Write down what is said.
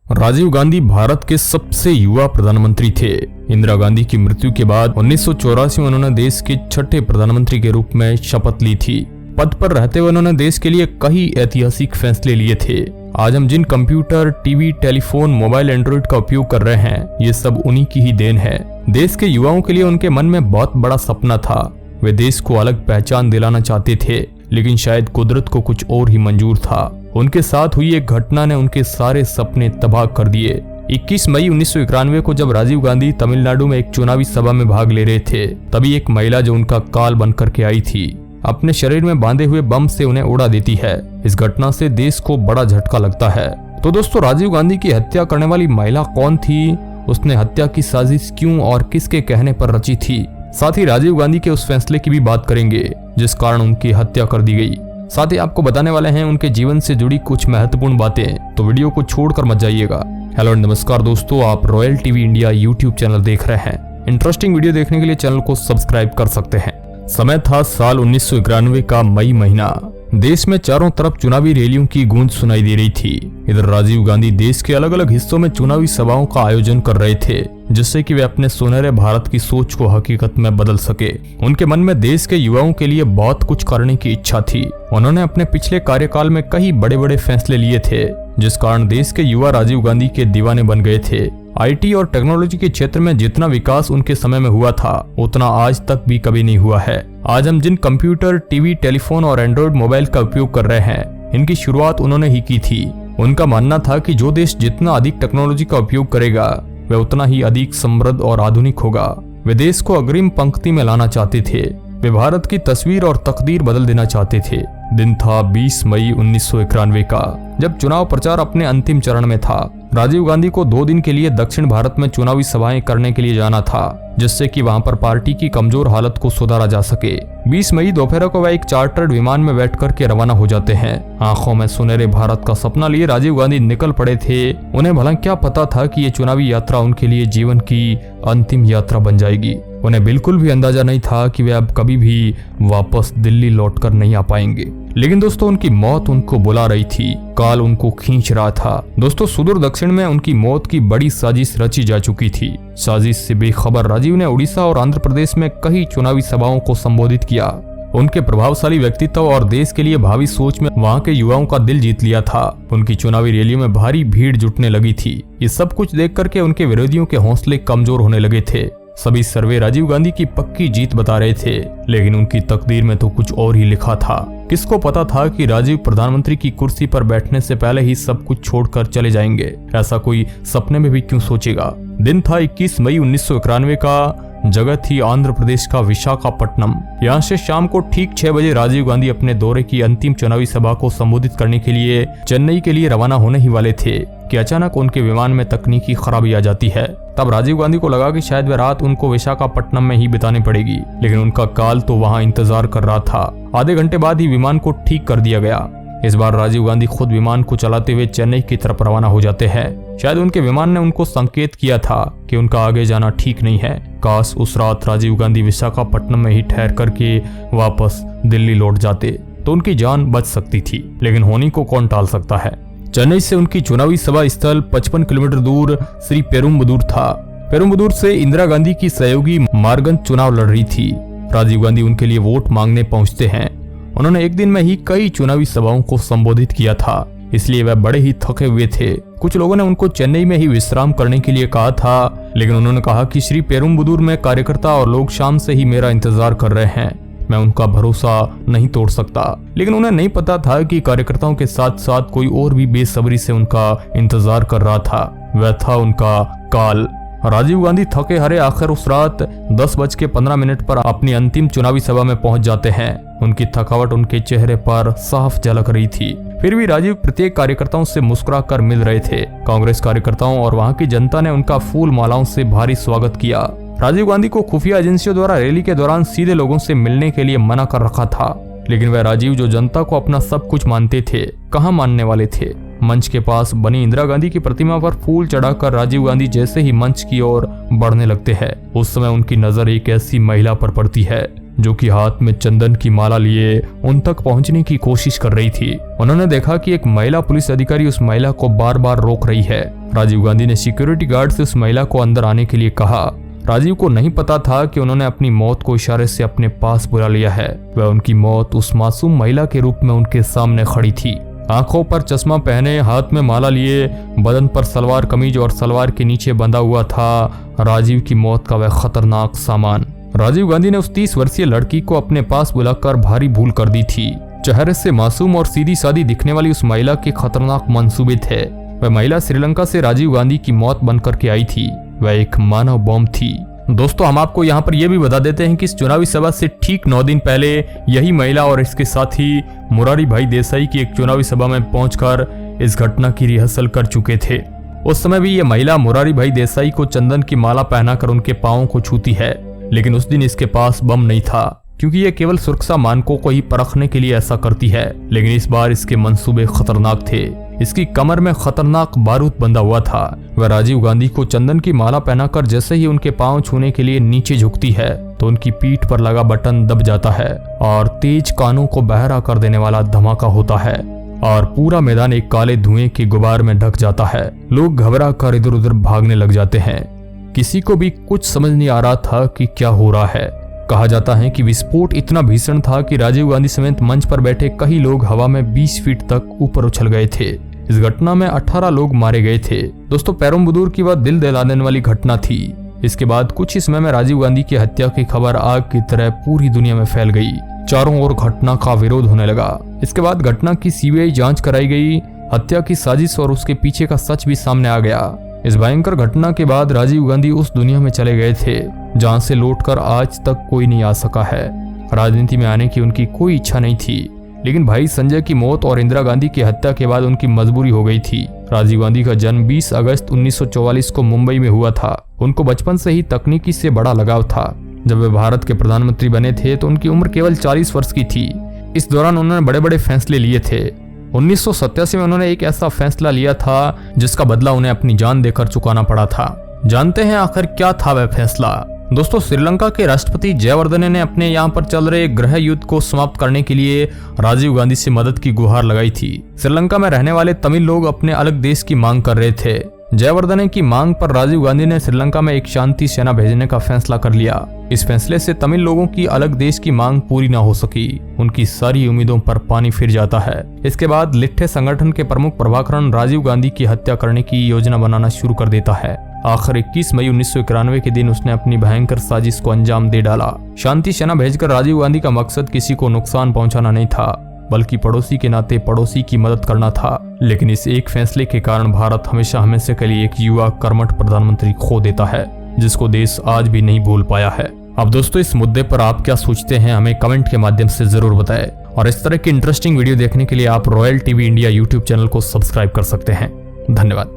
राजीव गांधी भारत के सबसे युवा प्रधानमंत्री थे। इंदिरा गांधी की मृत्यु के बाद 1984 में उन्होंने देश के छठे प्रधानमंत्री के रूप में शपथ ली थी। पद पर रहते हुए उन्होंने देश के लिए कई ऐतिहासिक फैसले लिए थे। आज हम जिन computer, TV, telephone, mobile, Android का उपयोग कर रहे हैं, ये सब उन्हीं की ही देन है। देश के युवाओं के लिए उनके मन में बहुत बड़ा सपना था। वे देश को अलग पहचान दिलाना चाहते थे, लेकिन शायद कुदरत को कुछ और ही मंजूर था। उनके साथ हुई एक घटना ने उनके सारे सपने तबाह कर दिए। 21 मई 1991 को जब राजीव गांधी तमिलनाडु में एक चुनावी सभा में भाग ले रहे थे, तभी एक महिला जो उनका काल बनकर के आई थी, अपने शरीर में बांधे हुए बम से उन्हें उड़ा देती है। इस घटना से देश को बड़ा झटका लगता है। तो दोस्तों, राजीव गांधी की हत्या करने वाली महिला कौन थी? उसने हत्या की साजिश क्यों और किसके कहने पर रची थी? साथ ही राजीव गांधी के उस फैसले की भी बात करेंगे जिस कारण उनकी हत्या कर दी गई। साथ ही आपको बताने वाले हैं उनके जीवन से जुड़ी कुछ महत्वपूर्ण बातें, तो वीडियो को छोड़कर मत जाइएगा। हेलो नमस्कार दोस्तों, आप royal TV India YouTube channel देख रहे हैं। इंटरेस्टिंग वीडियो देखने के लिए चैनल को सब्सक्राइब कर सकते हैं। समय था साल 1991 का मई महीना। देश में चारों तरफ चुनावी रैलियों की गूंज सुनाई दे रही थी। इधर राजीव गांधी देश के अलग अलग हिस्सों में चुनावी सभाओं का आयोजन कर रहे थे, जिससे कि वे अपने सुनहरे भारत की सोच को हकीकत में बदल सके। उनके मन में देश के युवाओं के लिए बहुत कुछ करने की इच्छा थी। उन्होंने अपने पिछले कार्यकाल में कई बड़े बड़े फैसले लिए थे, जिस कारण देश के युवा राजीव गांधी के दीवाने बन गए थे। आईटी और टेक्नोलॉजी के क्षेत्र में जितना विकास उनके समय में हुआ था, उतना आज तक भी कभी नहीं हुआ है। आज हम जिन कंप्यूटर, टीवी, टेलीफोन और एंड्रॉइड मोबाइल का उपयोग कर रहे हैं, इनकी शुरुआत उन्होंने ही की थी। उनका मानना था कि जो देश जितना अधिक टेक्नोलॉजी का उपयोग करेगा, वह उतना ही अधिक समृद्ध और आधुनिक होगा। वे देश को अग्रिम पंक्ति में लाना चाहते थे। वे भारत की तस्वीर और तकदीर बदल देना चाहते थे। दिन था 20 मई 1991 का, जब चुनाव प्रचार अपने अंतिम चरण में था। राजीव गांधी को 2 दिन के लिए दक्षिण भारत में चुनावी सभाएं करने के लिए जाना था, जिससे कि वहां पर पार्टी की कमजोर हालत को सुधारा जा सके। 20 मई दोपहर को वह एक चार्टर्ड विमान में बैठ करके रवाना हो जाते हैं। आंखों में सुनहरे भारत का सपना लिए राजीव गांधी निकल पड़े थे। उन्हें भला क्या पता था कि ये चुनावी यात्रा उनके लिए जीवन की अंतिम यात्रा बन जाएगी। उन्हें बिल्कुल भी अंदाजा नहीं था कि वे अब कभी भी वापस दिल्ली लौटकर नहीं आ पाएंगे। लेकिन दोस्तों, उनकी मौत उनको बुला रही थी, काल उनको खींच रहा था। दोस्तों, सुदूर दक्षिण में उनकी मौत की बड़ी साजिश रची जा चुकी थी। साजिश से बेखबर राजीव ने उड़ीसा और आंध्र प्रदेश में कई चुनावी सभाओं को संबोधित किया। उनके प्रभावशाली व्यक्तित्व और देश के लिए भावी सोच में वहां के युवाओं का दिल जीत लिया था। उनकी चुनावी रैलियों में भारी भीड़ जुटने लगी थी। ये सब कुछ देख करके उनके विरोधियों के हौसले कमजोर होने लगे थे। सभी सर्वे राजीव गांधी की पक्की जीत बता रहे थे, लेकिन उनकी तकदीर में तो कुछ और ही लिखा था। किसको पता था कि राजीव प्रधानमंत्री की कुर्सी पर बैठने से पहले ही सब कुछ छोड़कर चले जाएंगे? ऐसा कोई सपने में भी क्यों सोचेगा। दिन था 21 मई 1991 का। जगह थी आंध्र प्रदेश का विशाखापट्टनम। यहाँ से शाम को ठीक 6 बजे राजीव गांधी अपने दौरे की अंतिम चुनावी सभा को संबोधित करने के लिए चेन्नई के लिए रवाना होने ही वाले थे कि अचानक उनके विमान में तकनीकी खराबी आ जाती है। तब राजीव गांधी को लगा कि शायद वह रात उनको विशाखापट्टनम में ही बितानी पड़ेगी, लेकिन उनका काल तो वहां इंतजार कर रहा था। आधे घंटे बाद ही विमान को ठीक कर दिया गया। इस बार राजीव गांधी खुद विमान को चलाते हुए चेन्नई की तरफ रवाना हो जाते हैं। शायद उनके विमान ने उनको संकेत किया था कि उनका आगे जाना ठीक नहीं है। काश उस रात राजीव गांधी विशाखापट्टनम में ही ठहर करके वापस दिल्ली लौट जाते तो उनकी जान बच सकती थी, लेकिन होनी को कौन टाल सकता है। चेन्नई से उनकी चुनावी सभा स्थल 55 किलोमीटर दूर श्री पेरुम्बदूर था। पेरुम्बदूर से इंदिरा गांधी की सहयोगी मार्गन चुनाव लड़ रही थी। राजीव गांधी उनके लिए वोट मांगने पहुंचते हैं। उन्होंने एक दिन में ही कई चुनावी सभाओं को संबोधित किया था, इसलिए वह बड़े ही थके हुए थे। कुछ लोगों ने उनको चेन्नई में ही विश्राम करने के लिए कहा था, लेकिन उन्होंने कहा कि श्री पेरुम्बदूर में कार्यकर्ता और लोग शाम से ही मेरा इंतजार कर रहे हैं। मैं उनका भरोसा नहीं तोड़ सकता। लेकिन उन्हें नहीं पता था कि कार्यकर्ताओं के साथ साथ कोई और भी बेसब्री से उनका इंतजार कर रहा था। वह था उनका काल। राजीव गांधी थके हारे आखिर उस रात 10:15 पर अपनी अंतिम चुनावी सभा में पहुंच जाते हैं। उनकी थकावट उनके चेहरे पर साफ झलक रही थी। फिर भी राजीव प्रत्येक कार्यकर्ताओं से मुस्कुराकर मिल रहे थे। कांग्रेस कार्यकर्ताओं और वहां की जनता ने उनका फूल मालाओं से भारी स्वागत किया। राजीव गांधी को खुफिया एजेंसियों द्वारा रैली के दौरान सीधे लोगों से मिलने के लिए मना कर रखा था, लेकिन वह राजीव जो जनता को अपना सब कुछ मानते थे, कहां मानने वाले थे। मंच के पास बनी इंदिरा गांधी की प्रतिमा पर फूल चढ़ाकर राजीव गांधी जैसे ही मंच की ओर बढ़ने लगते हैं, उस समय उनकी नजर एक ऐसी महिला पर पड़ती है जो कि हाथ में चंदन की माला लिए उन तक पहुंचने की कोशिश कर रही थी। उन्होंने देखा कि एक महिला पुलिस अधिकारी उस महिला को बार बार रोक रही है। राजीव गांधी ने सिक्योरिटी गार्ड से उस महिला को अंदर आने के लिए कहा। राजीव को नहीं पता था कि उन्होंने अपनी मौत को इशारे से अपने पास बुला लिया है। वह उनकी मौत उस मासूम महिला के रूप में उनके सामने खड़ी थी। आंखों पर चश्मा पहने, हाथ में माला लिए, बदन पर सलवार कमीज और सलवार के नीचे बंधा हुआ था राजीव की मौत का वह खतरनाक सामान। राजीव गांधी ने उस 30 वर्षीय लड़की को अपने पास बुलाकर भारी भूल कर दी थी। चेहरे से मासूम और सीधी सादी दिखने वाली उस महिला के खतरनाक मंसूबे थे। वह महिला श्रीलंका से राजीव गांधी की मौत बनकर के आई थी। वह एक मानव बॉम्ब थी। दोस्तों, हम आपको यहाँ पर यह भी बता देते हैं कि इस चुनावी सभा से ठीक 9 दिन पहले यही महिला और इसके साथी मोरारी भाई देसाई की एक चुनावी सभा में पहुंचकर इस घटना की रिहर्सल कर चुके थे। उस समय भी ये महिला मोरारी भाई देसाई को चंदन की माला पहनाकर उनके पांवों को छूती है, लेकिन उस दिन इसके पास बम नहीं था, क्योंकि ये केवल सुरक्षा मानकों को ही परखने के लिए ऐसा करती है। लेकिन इस बार इसके मंसूबे खतरनाक थे। इसकी कमर में खतरनाक बारूद बंधा हुआ था। वह राजीव गांधी को चंदन की माला पहनाकर जैसे ही उनके पांव छूने के लिए नीचे झुकती है तो उनकी पीठ पर लगा बटन दब जाता है और तेज कानों को बहरा कर देने वाला धमाका होता है और पूरा मैदान एक काले धुएं के गुबार में ढक जाता है। लोग घबरा कर इधर उधर भागने लग जाते हैं। किसी को भी कुछ समझ नहीं आ रहा था कि क्या हो रहा है। कहा जाता है कि विस्फोट इतना भीषण था कि राजीव गांधी समेत मंच पर बैठे कई लोग हवा में 20 फीट तक ऊपर उछल गए थे। इस घटना में 18 लोग मारे गए थे। दोस्तों, पेरुम्बदूर की वह दिल दहला देने वाली घटना थी। इसके बाद कुछ ही समय में राजीव गांधी की हत्या की खबर आग की तरह पूरी दुनिया में फैल गई। चारों ओर घटना का विरोध होने लगा। इसके बाद घटना की सीबीआई जांच कराई गई। हत्या की साजिश और उसके पीछे का सच भी सामने आ गया। इस भयंकर घटना के बाद राजीव गांधी उस दुनिया में चले गए थे जहां से लौटकर आज तक कोई नहीं आ सका है। राजनीति में आने की उनकी कोई इच्छा नहीं थी, लेकिन भाई संजय की मौत और इंदिरा गांधी की हत्या के बाद उनकी मजबूरी हो गई थी। राजीव गांधी का जन्म 20 अगस्त 1944 को मुंबई में हुआ था। उनको बचपन से ही तकनीकी से बड़ा लगाव था। जब वे भारत के प्रधानमंत्री बने थे तो उनकी उम्र केवल 40 वर्ष की थी। इस दौरान उन्होंने बड़े बड़े फैसले लिए थे। 1987 में उन्होंने एक ऐसा फैसला लिया था जिसका बदला उन्हें अपनी जान देकर चुकाना पड़ा था। जानते हैं आखिर क्या था वह फैसला? दोस्तों, श्रीलंका के राष्ट्रपति जयवर्धने ने अपने यहाँ पर चल रहे गृह युद्ध को समाप्त करने के लिए राजीव गांधी से मदद की गुहार लगाई थी। श्रीलंका में रहने वाले तमिल लोग अपने अलग देश की मांग कर रहे थे। जयवर्धने की मांग पर राजीव गांधी ने श्रीलंका में एक शांति सेना भेजने का फैसला कर लिया। इस फैसले से तमिल लोगों की अलग देश की मांग पूरी न हो सकी। उनकी सारी उम्मीदों पर पानी फिर जाता है। इसके बाद लिट्ठे संगठन के प्रमुख प्रभाकरन राजीव गांधी की हत्या करने की योजना बनाना शुरू कर देता है। आखिर 21 मई 1991 के दिन उसने अपनी भयंकर साजिश को अंजाम दे डाला। शांति सेना भेजकर राजीव गांधी का मकसद किसी को नुकसान पहुंचाना नहीं था, बल्कि पड़ोसी के नाते पड़ोसी की मदद करना था। लेकिन इस एक फैसले के कारण भारत हमेशा हमेशा के लिए एक युवा कर्मठ प्रधानमंत्री खो देता है, जिसको देश आज भी नहीं भूल पाया है। अब दोस्तों, इस मुद्दे पर आप क्या सोचते हैं हमें कमेंट के माध्यम से जरूर बताएं। और इस तरह की इंटरेस्टिंग वीडियो देखने के लिए आप royal TV India YouTube channel को सब्सक्राइब कर सकते हैं। धन्यवाद।